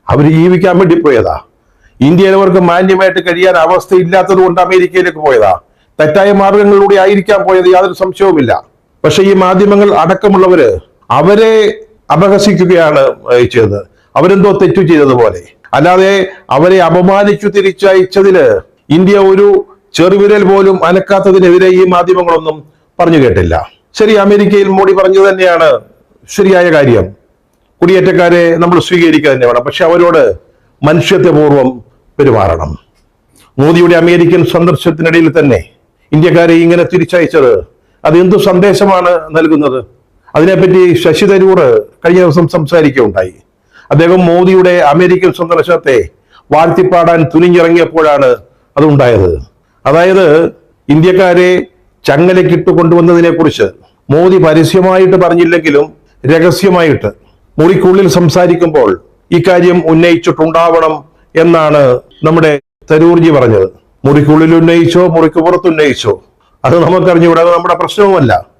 അവർ ജീവിക്കാൻ വേണ്ടി പോയതാ. ഇന്ത്യയിലവർക്ക് മാന്യമായിട്ട് കഴിയാൻ അവസ്ഥയില്ലാത്തത് കൊണ്ട് അമേരിക്കയിലേക്ക് പോയതാ. തെറ്റായ മാർഗങ്ങളിലൂടെ ആയിരിക്കാൻ പോയത്, യാതൊരു സംശയവുമില്ല. പക്ഷെ ഈ മാധ്യമങ്ങൾ അടക്കമുള്ളവര് അവരെ അപഹസിക്കുകയാണ് ചെയ്തത്. അവരെന്തോ തെറ്റു ചെയ്തതുപോലെ. അല്ലാതെ അവരെ അപമാനിച്ചു തിരിച്ചയച്ചതില് ഇന്ത്യ ഒരു ചെറുവിരൽ പോലും അനക്കാത്തതിനെതിരെ ഈ മാധ്യമങ്ങളൊന്നും പറഞ്ഞു കേട്ടില്ല. ശരി, അമേരിക്കയിൽ മോഡി പറഞ്ഞു തന്നെയാണ് ശരിയായ കാര്യം. കുടിയേറ്റക്കാരെ നമ്മൾ സ്വീകരിക്കുക തന്നെ വേണം. പക്ഷെ അവരോട് മനുഷ്യത്വപൂർവ്വം പെരുമാറണം. മോദിയുടെ അമേരിക്കൻ സന്ദർശനത്തിനിടയിൽ തന്നെ ഇന്ത്യക്കാരെ ഇങ്ങനെ തിരിച്ചയച്ചത് അത് എന്തു സന്ദേശമാണ് നൽകുന്നത്? അതിനെപ്പറ്റി ശശി തരൂർ കഴിഞ്ഞ ദിവസം സംസാരിക്കുകയുണ്ടായി. അദ്ദേഹം മോദിയുടെ അമേരിക്കൻ സന്ദർശനത്തെ വാഴ്ത്തിപ്പാടാൻ തുനിഞ്ഞിറങ്ങിയപ്പോഴാണ് അതുണ്ടായത്. അതായത് ഇന്ത്യക്കാരെ ചങ്ങലക്കിട്ട് കൊണ്ടുവന്നതിനെ കുറിച്ച് മോദി പരസ്യമായിട്ട് പറഞ്ഞില്ലെങ്കിലും രഹസ്യമായിട്ട് മുറിക്കുള്ളിൽ സംസാരിക്കുമ്പോൾ ഇക്കാര്യം ഉന്നയിച്ചിട്ടുണ്ടാവണം എന്നാണ് നമ്മുടെ തരൂർജി പറഞ്ഞത്. മുറിക്കുള്ളിൽ ഉന്നയിച്ചോ മുറിക്ക് പുറത്ത് ഉന്നയിച്ചോ അത് നമുക്കറിഞ്ഞുകൂടാ, നമ്മുടെ പ്രശ്നവുമല്ല.